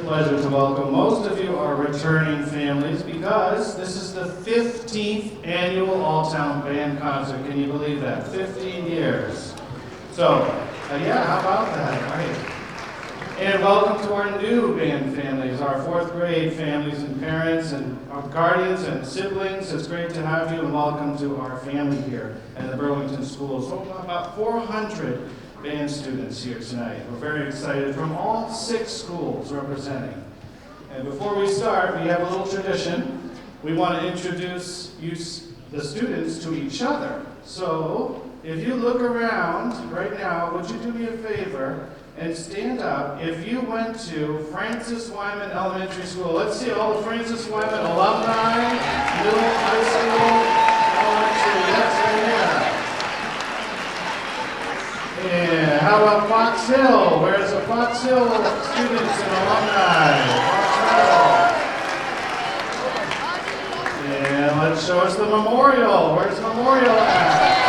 pleasure to welcome. Most of you are returning families because this is the 15th annual All-Town Band Concert. Can you believe that? 15 years. So, yeah, how about that, right? And welcome to our new band families, our fourth grade families and parents and our guardians and siblings. It's great to have you and welcome to our family here at the Burlington Schools. So about 400 band students here tonight. We're very excited from all 6 schools representing. And before we start, we have a little tradition. We want to introduce the students to each other. So if you look around right now, would you do me a favor and stand up if you went to Francis Wyman Elementary School? Let's see all the Francis Wyman alumni, middle, high school, elementary. That's right here. Yeah, how about Fox Hill? Where's the Fox Hill students and alumni? Fox Hill. Yeah, let's show us the memorial. Where's the memorial at?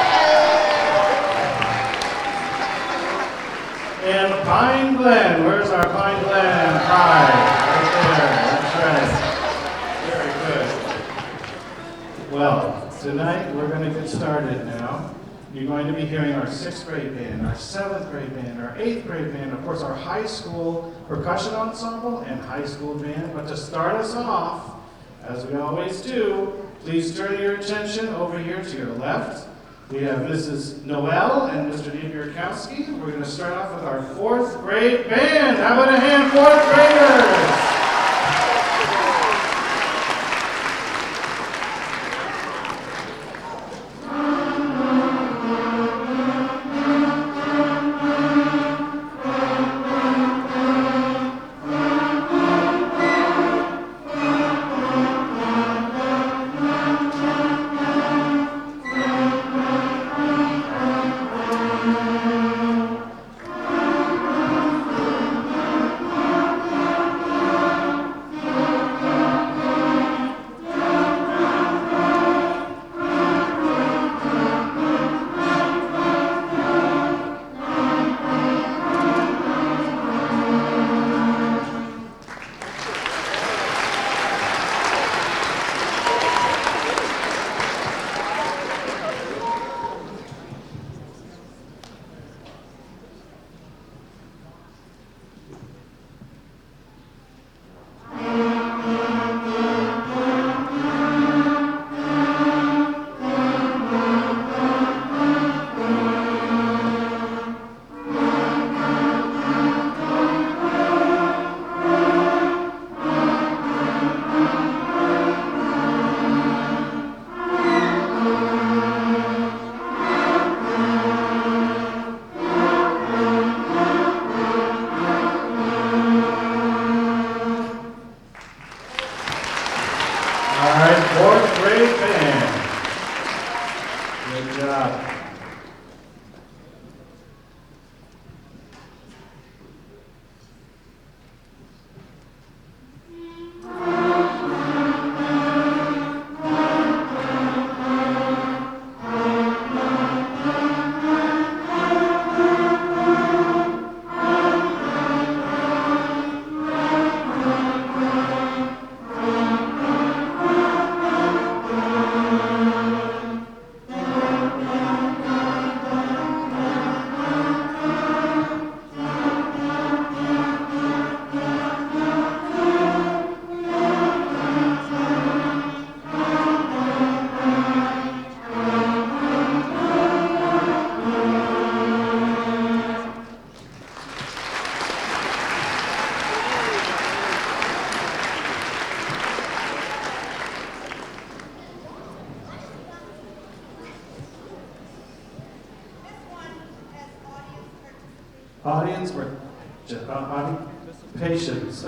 And Pine Glen. Where's our Pine Glen Pride? Right there. That's right. Very good. Well, tonight we're going to get started now. You're going to be hearing our 6th grade band, our 7th grade band, our 8th grade band, of course our high school percussion ensemble and high school band. But to start us off, as we always do, please turn your attention over here to your left. We have Mrs. Noel and Mr. Niewiarkowski. We're going to start off with our 4th grade band. How about a hand, 4th graders? Audience, patience.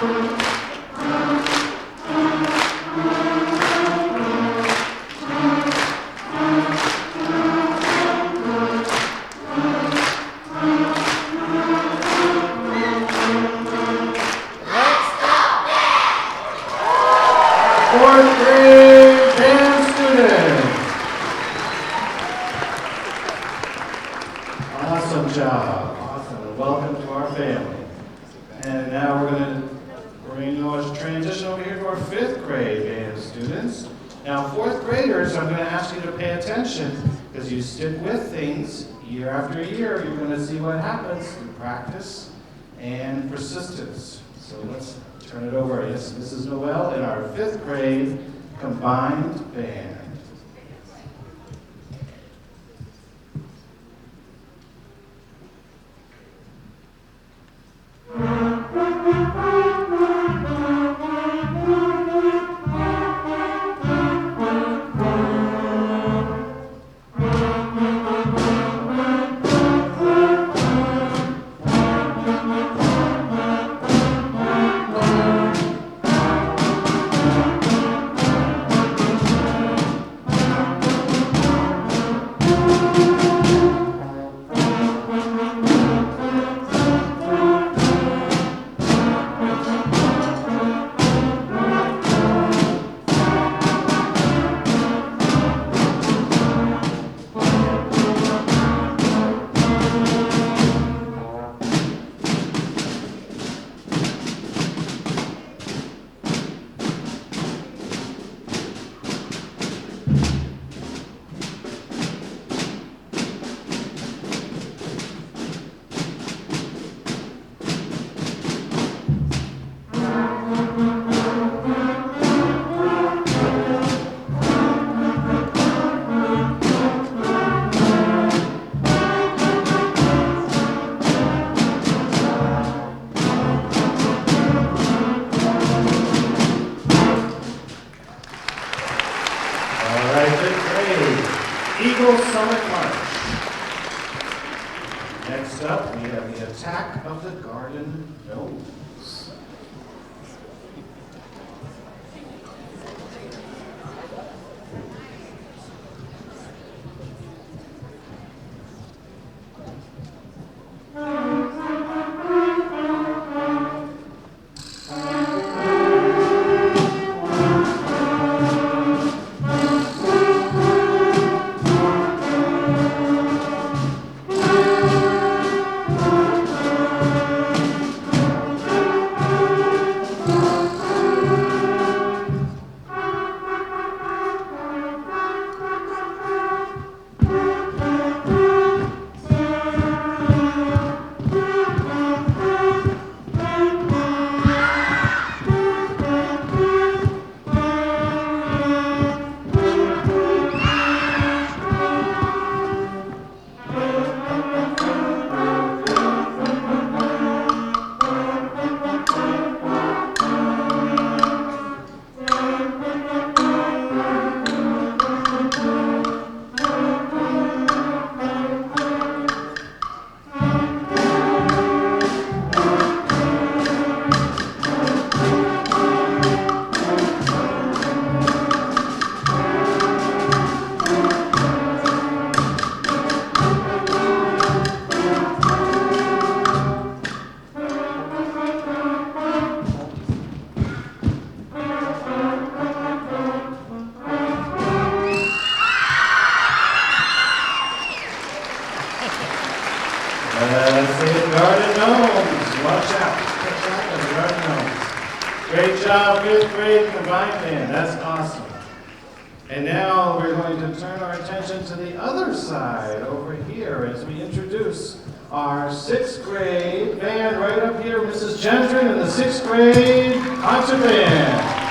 Fourth grade band students. Awesome job. Awesome. Welcome to our family. And now we're going to transition over here to our fifth grade band students. Now, fourth graders, I'm going to ask you to pay attention because you stick with things year after year. You're going to see what happens through practice and persistence. So let's turn it over. Yes, Mrs. Noel in our fifth grade combined band. Eagle Summit March. Next up, we have the Attack of the Garden Gnomes. Garden Gnomes. Watch out. Garden Gnomes. Great job, fifth grade combined band. That's awesome. And now we're going to turn our attention to the other side over here as we introduce our sixth grade band right up here, Mrs. Gentry and the sixth grade concert band.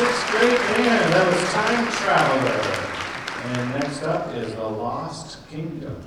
sixth grade band. That was Time Traveler. And next up is The Lost Kingdom.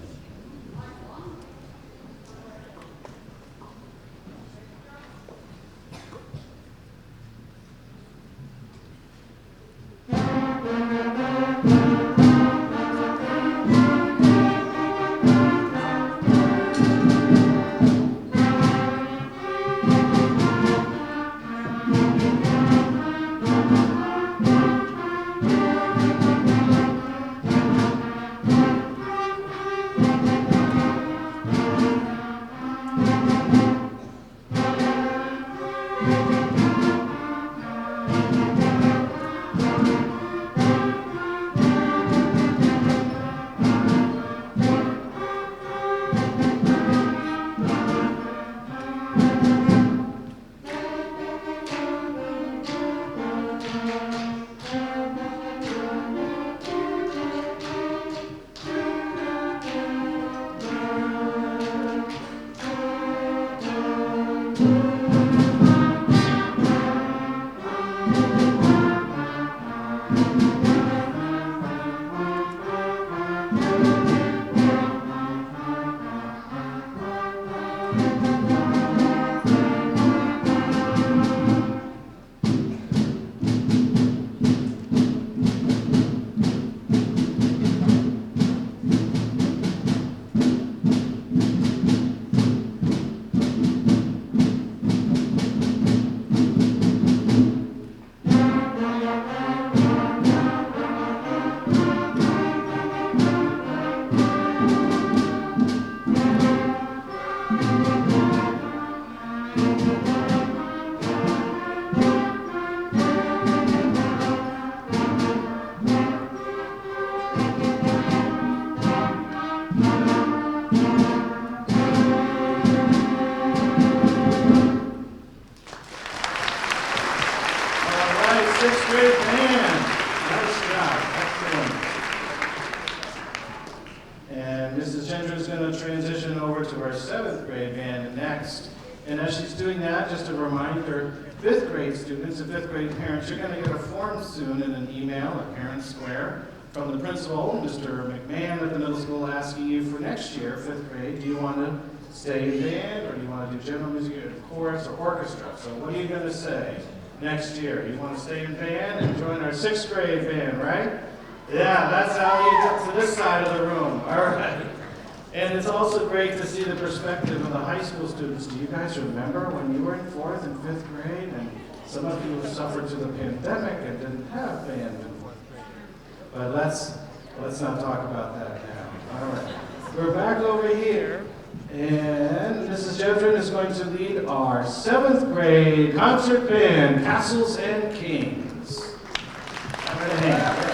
Sixth grade band. Nice job. Excellent. And Mrs. Gender is going to transition over to our seventh grade band next. And as she's doing that, just a reminder, fifth grade students and fifth grade parents, you're going to get a form soon in an email at Parent Square from the principal, Mr. McMahon at the middle school, asking you for next year, fifth grade, do you want to stay in band, or do you want to do general music, chorus, or orchestra? So what are you going to say? Next year, you want to stay in band and join our sixth grade band, right? Yeah, that's how you get to this side of the room. All right. And it's also great to see the perspective of the high school students. Do you guys remember when you were in fourth and fifth grade and some of you suffered through the pandemic and didn't have band in fourth grade? But let's not talk about that now. All right. We're back over here. And Mrs. Jevdren is going to lead our seventh grade concert band, Castles and Kings. Have a hand.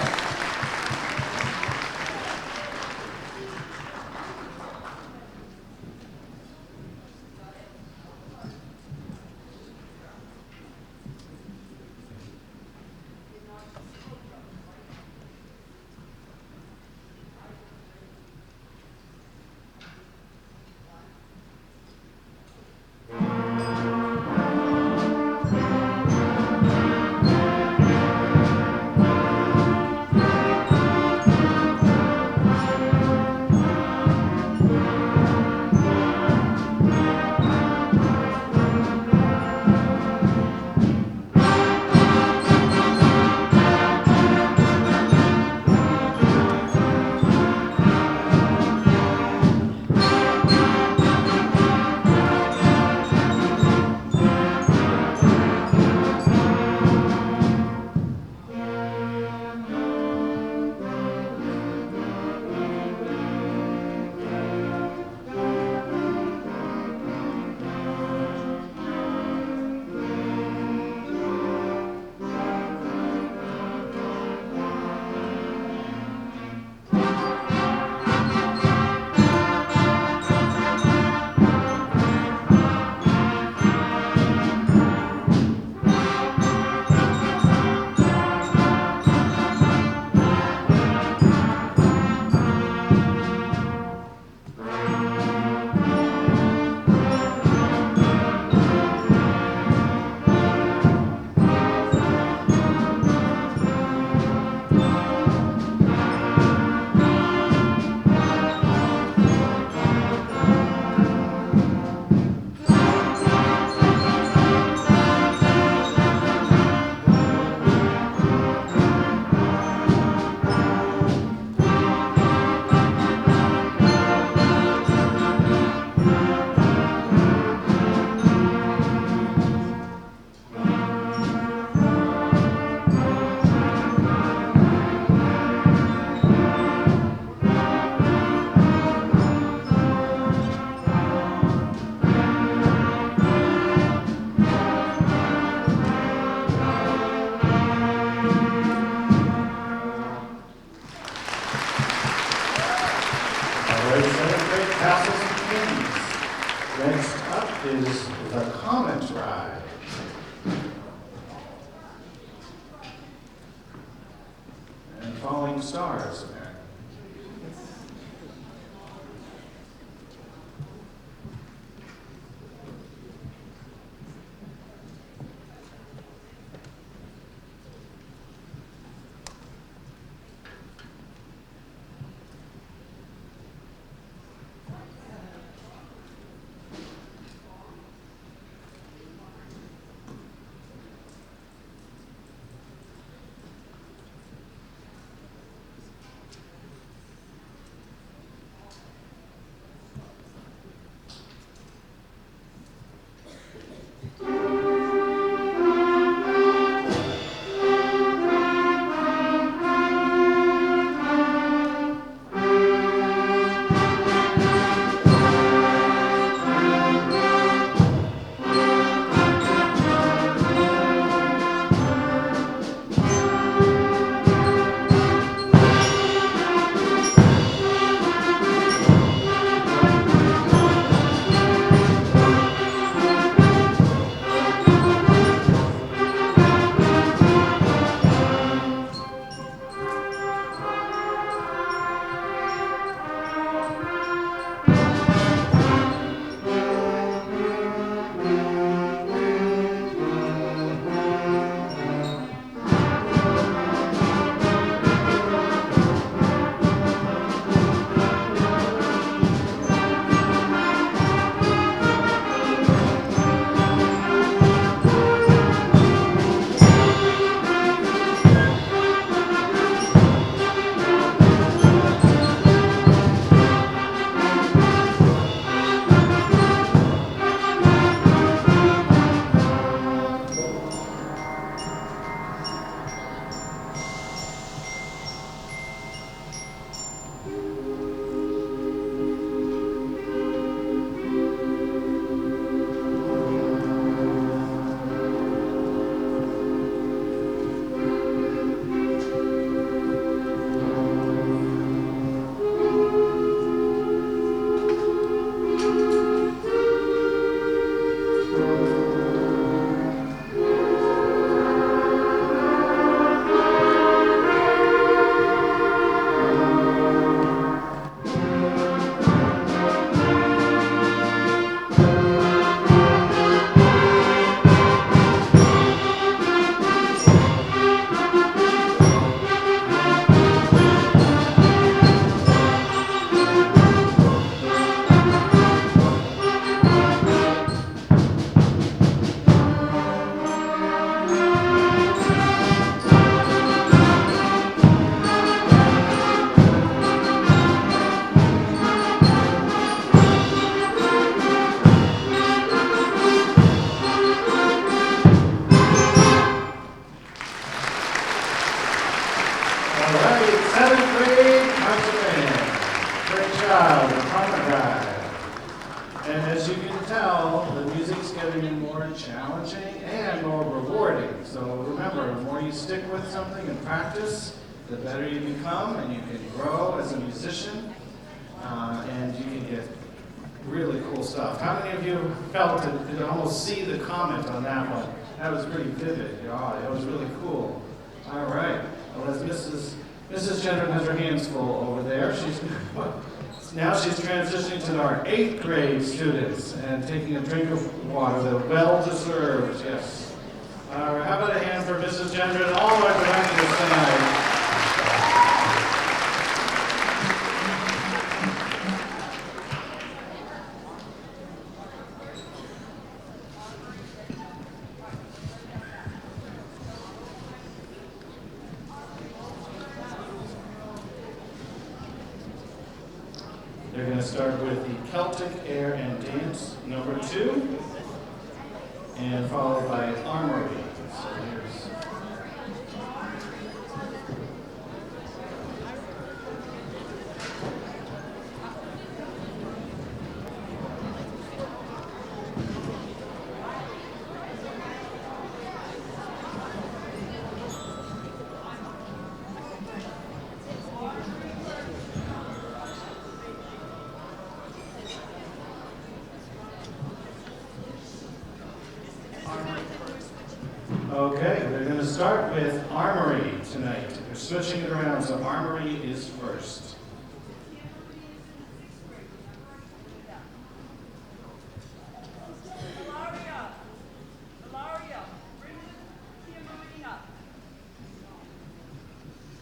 is the Comet Ride. And Falling Stars. Challenging and more rewarding. So remember, the more you stick with something and practice, the better you become, and you can grow as a musician, and you can get really cool stuff. How many of you felt it? You could almost see the comment on that one. That was pretty vivid. Yeah, it was really cool. All right. Well, as Mrs. Gendron has her hands full over there, now she's transitioning to our 8th grade students and taking a drink of water that well-deserved, yes. All right, how about a hand for Mrs. Gendron and all our directors tonight. They're going to start with the Celtic Air and Dance number 2, and followed by Armory. So here's start with Armory tonight. We're switching it around, so Armory is first.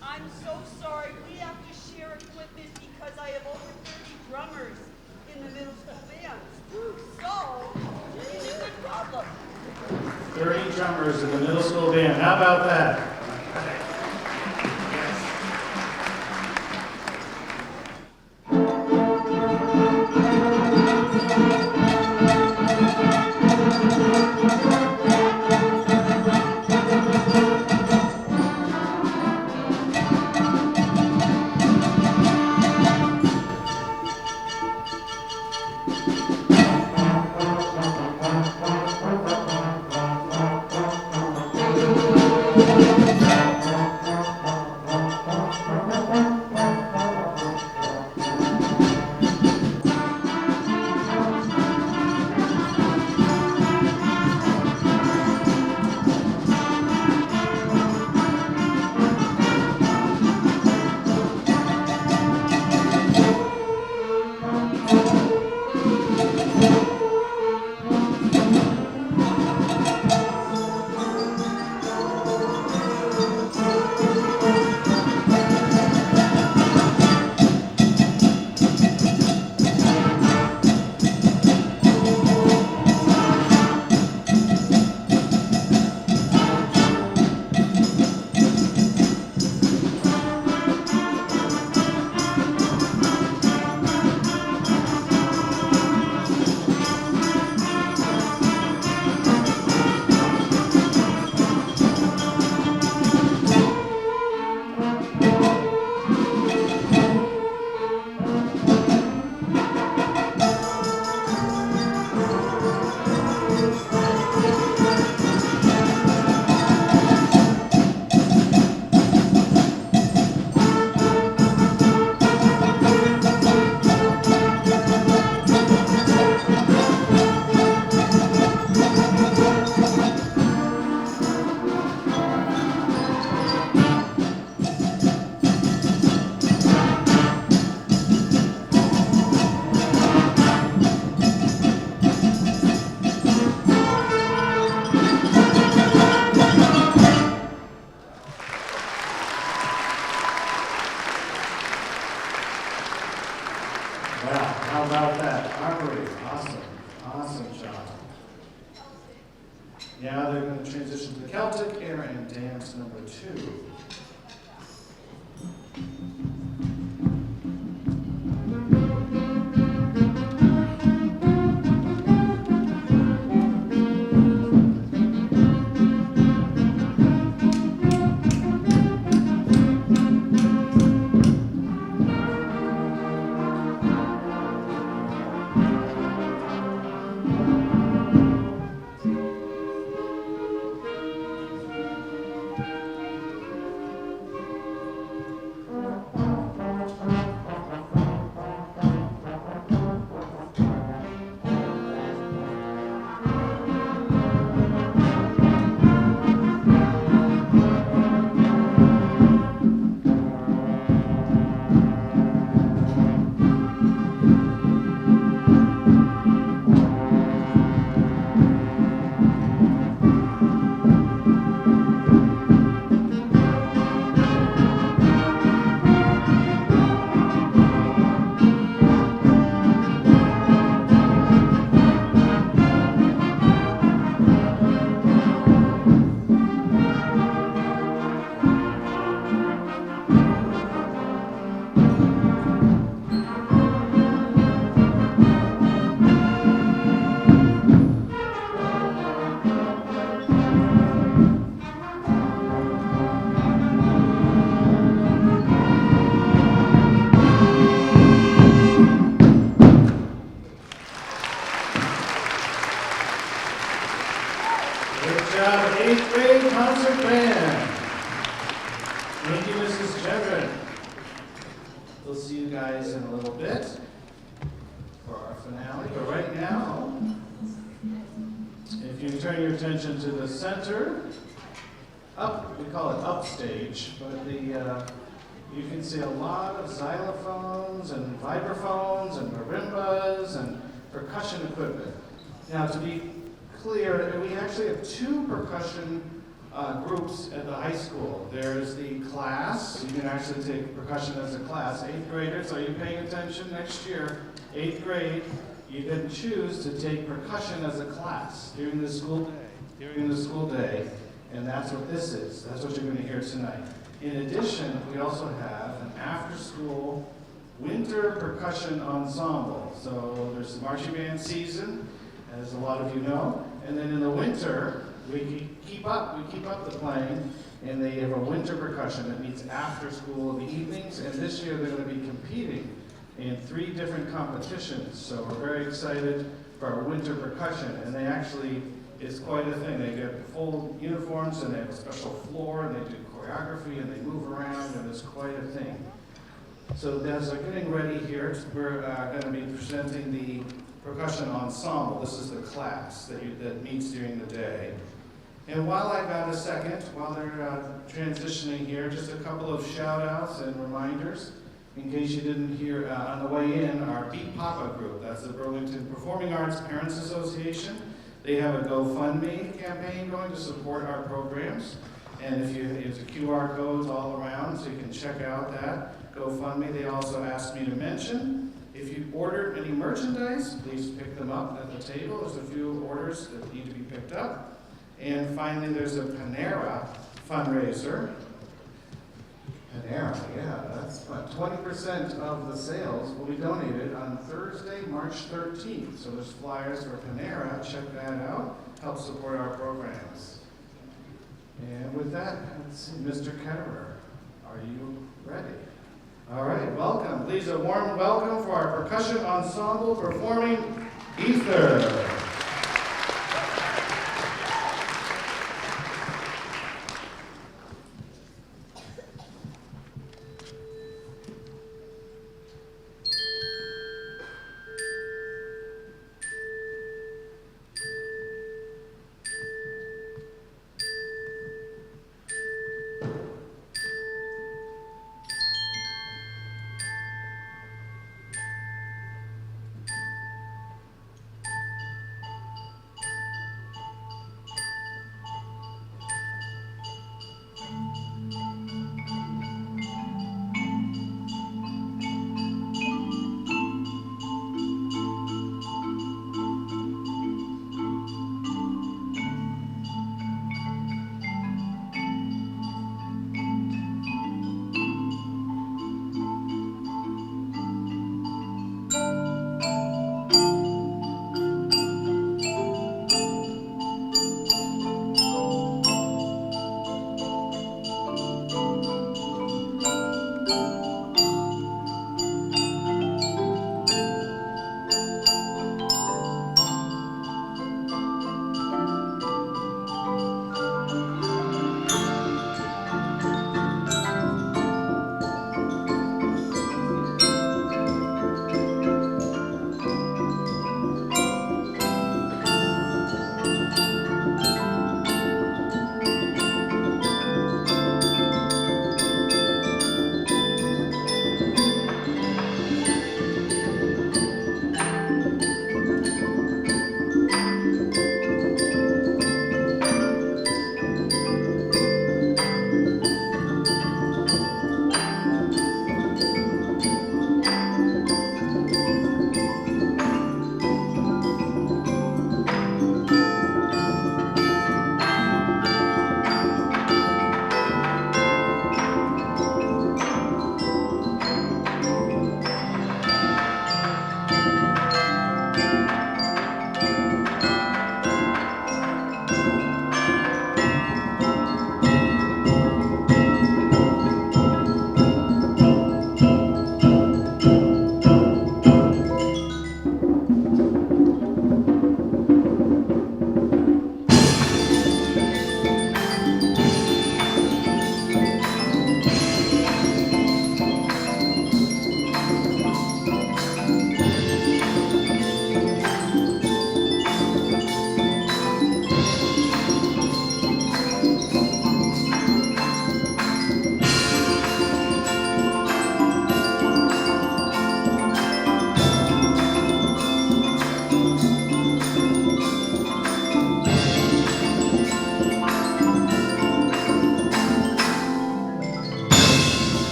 I'm so sorry. We have to share equipment because I have over 30 drummers in the middle school band. So, it's a good problem. 30 drummers in the middle school band. How about that? Wow, how about that? Armory, awesome, awesome job. Now they're going to transition to Celtic Air and Dance number 2. Good job, 8th grade concert band. Thank you, Mrs. Gendron. We'll see you guys in a little bit for our finale. But right now, if you turn your attention to the center, we call it upstage, but you can see a lot of xylophones and vibraphones and marimbas and percussion equipment. Now, to be clear, we actually have two percussion groups at the high school. There's the class. You can actually take percussion as a class. 8th graders, are you paying attention? Next year, 8th grade, you can choose to take percussion as a class during the school day, and that's what this is. That's what you're going to hear tonight. In addition, we also have an after-school winter percussion ensemble. So there's the marching band season, as a lot of you know, and then in the winter, we keep up the playing, and they have a winter percussion that meets after school in the evenings, and this year they're going to be competing in 3 different competitions. So we're very excited for our winter percussion, and they actually, it's quite a thing. They get full uniforms, and they have a special floor, and they do choreography, and they move around, and it's quite a thing. So as they're getting ready here, we're going to be presenting the percussion ensemble. This is the class that meets during the day. And while I got a second, while they're transitioning here, just a couple of shout outs and reminders. In case you didn't hear on the way in, our Beat Papa group, that's the Burlington Performing Arts Parents Association. They have a GoFundMe campaign going to support our programs. And there's a QR codes all around, so you can check out that GoFundMe. They also asked me to mention, if you ordered any merchandise, please pick them up at the table. There's a few orders that need to be picked up. And finally, there's a Panera fundraiser. Panera, yeah, that's fun. 20% of the sales will be donated on Thursday, March 13th. So there's flyers for Panera. Check that out. Help support our programs. And with that, let's see, Mr. Ketterer, are you ready? All right, welcome. Please, a warm welcome for our percussion ensemble performing Ether.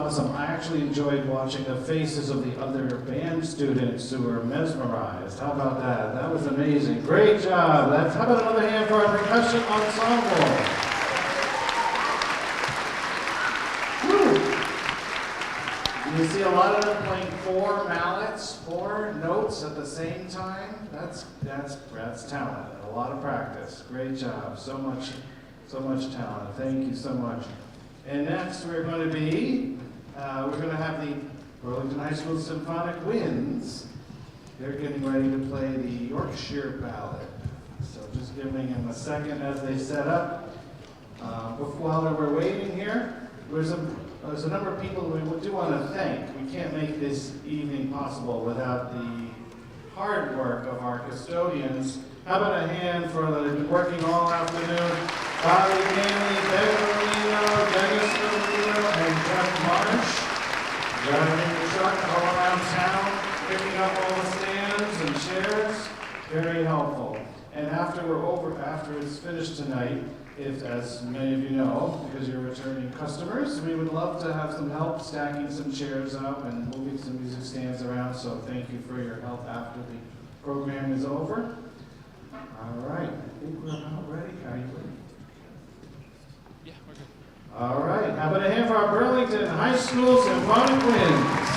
awesome. I actually enjoyed watching the faces of the other band students who were mesmerized. How about that? That was amazing. Great job. How about another hand for our percussion ensemble? Woo. You see a lot of them playing 4 mallets, 4 notes at the same time. That's talent. A lot of practice. Great job. So much talent. Thank you so much. And next we're going to have the Burlington High School Symphonic Winds. They're getting ready to play the Yorkshire Ballad. So just giving them a second as they set up. While we're waiting here, there's a number of people we do want to thank. We can't make this evening possible without the hard work of our custodians. How about a hand for the working all afternoon? Bobby Manley, Ben Marino, Dennis Marino, and Jeff Marsh. Driving the truck all around town, picking up all the stands and chairs. Very helpful. And after it's finished tonight, as many of you know, because you're returning customers, we would love to have some help stacking some chairs up and moving some music stands around. So thank you for your help after the program is over. All right, I think we're about ready. Are you ready? Yeah, we're good. All right, how about a hand for our Burlington High School Symphonic Winds?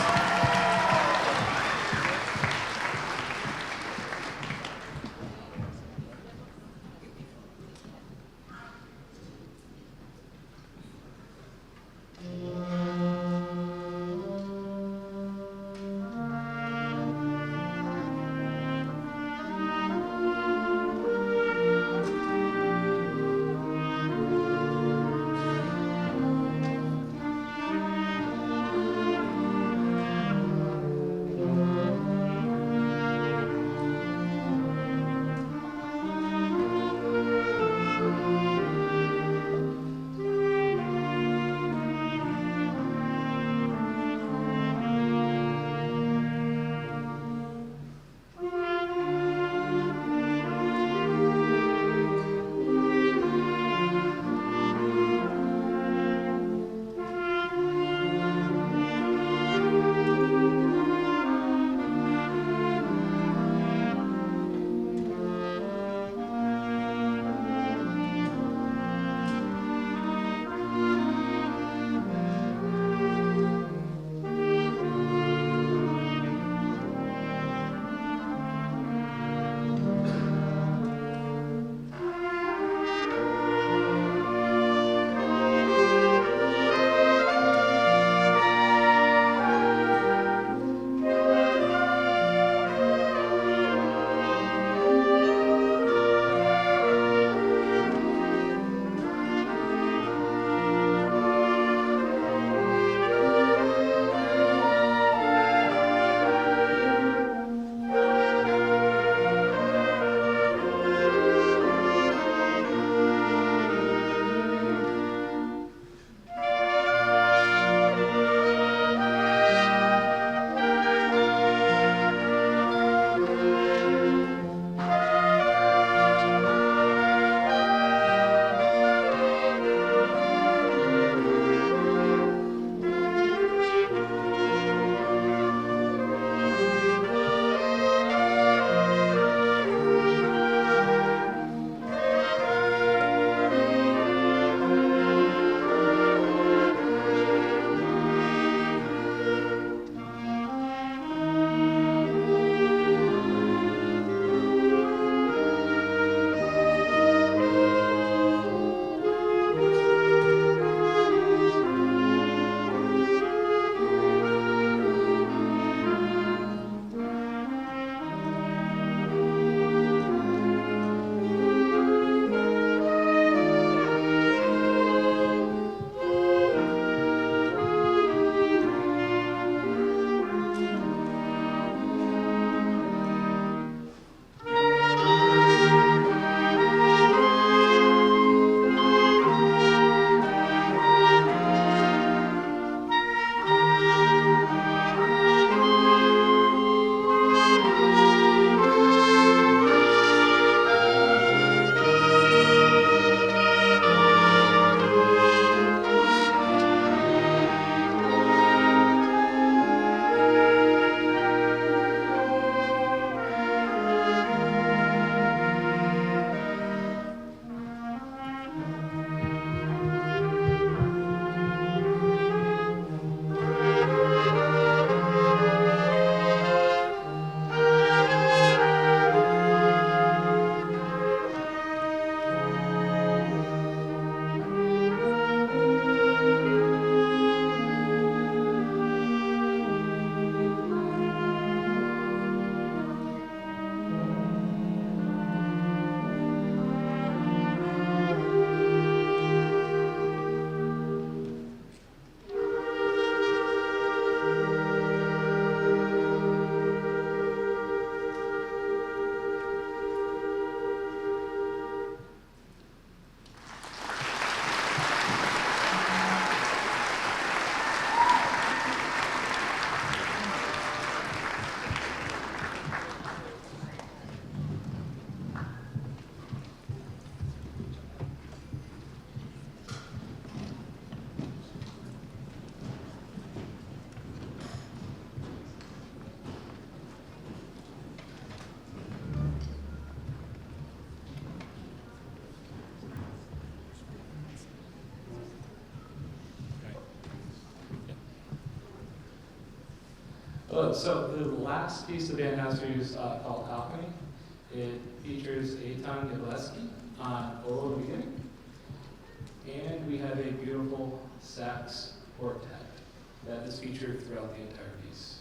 So the last piece the band has is called Alchemy. It features Eitan Yableski on oboe beginning, and we have a beautiful sax quartet that is featured throughout the entire piece.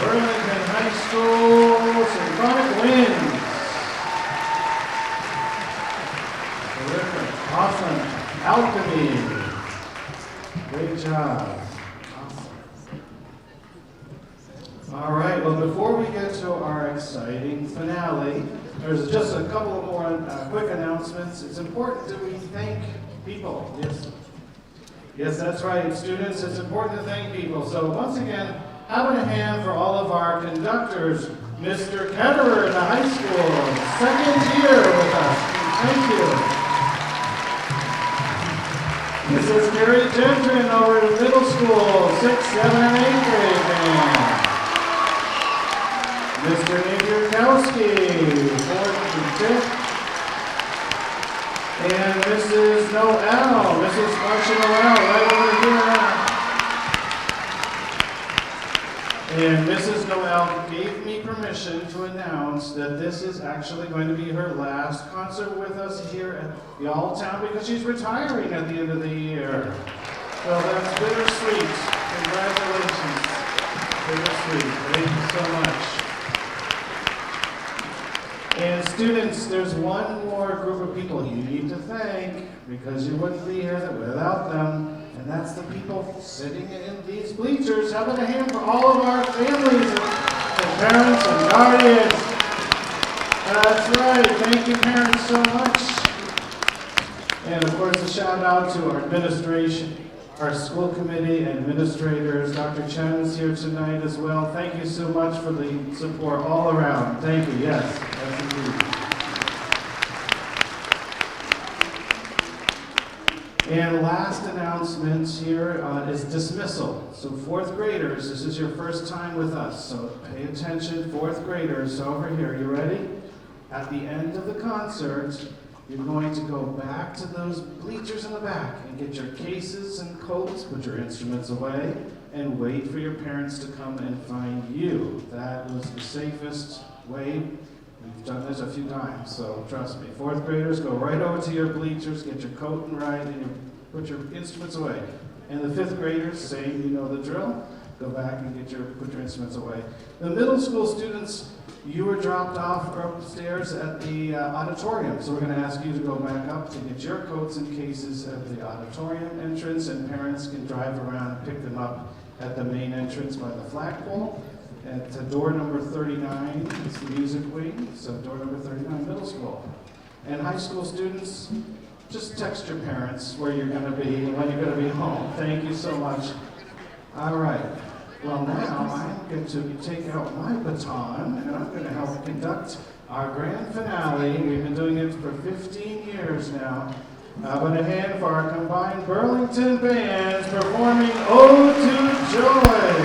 Burlington High School Symphonic Winds. Terrific. Awesome. Alchemy. Great job. Awesome. All right, well, before we get to our exciting finale, there's just a couple of more quick announcements. It's important that we thank people. Yes. Yes, that's right, students. It's important to thank people. So once again, having a hand for all of our conductors. Mr. Ketterer in the high school, second year with us. Thank you. Mrs. Carrie Gentry over at middle school, 6th, 7th, and 8th grade band. Mr. Nate Yurkowski, 4th and 5th. And Mrs. Noel, Mrs. Marcia Noel, right over here. And Mrs. Noel gave me permission to announce that this is actually going to be her last concert with us here at the All-Town because she's retiring at the end of the year. So that's bittersweet. Congratulations. Bittersweet. Thank you so much. And students, there's one more group of people you need to thank because you wouldn't be here without them. And that's the people sitting in these bleachers. How about a hand for all of our families and parents and guardians? That's right. Thank you, parents, so much. And of course, a shout out to our administration, our school committee administrators. Dr. Chen is here tonight as well. Thank you so much for the support all around. Thank you. Yes, yes indeed. And last announcement here is dismissal. So 4th graders, this is your first time with us. So pay attention, 4th graders over here. You ready? At the end of the concert, you're going to go back to those bleachers in the back and get your cases and coats, put your instruments away, and wait for your parents to come and find you. That was the safest way. We've done this a few times, so trust me. 4th graders, go right over to your bleachers, get your coat and ride, and put your instruments away. And the 5th graders, same, you know the drill. Go back and put your instruments away. The middle school students, you were dropped off upstairs at the auditorium, so we're going to ask you to go back up to get your coats and cases at the auditorium entrance, and parents can drive around and pick them up at the main entrance by the flagpole. At door number 39 is the music wing, so door number 39, middle school. And high school students, just text your parents where you're going to be and when you're going to be home. Thank you so much. All right. Well, now I'm going to take out my baton, and I'm going to help conduct our grand finale. We've been doing it for 15 years now. But a hand for our combined Burlington bands performing Ode to Joy.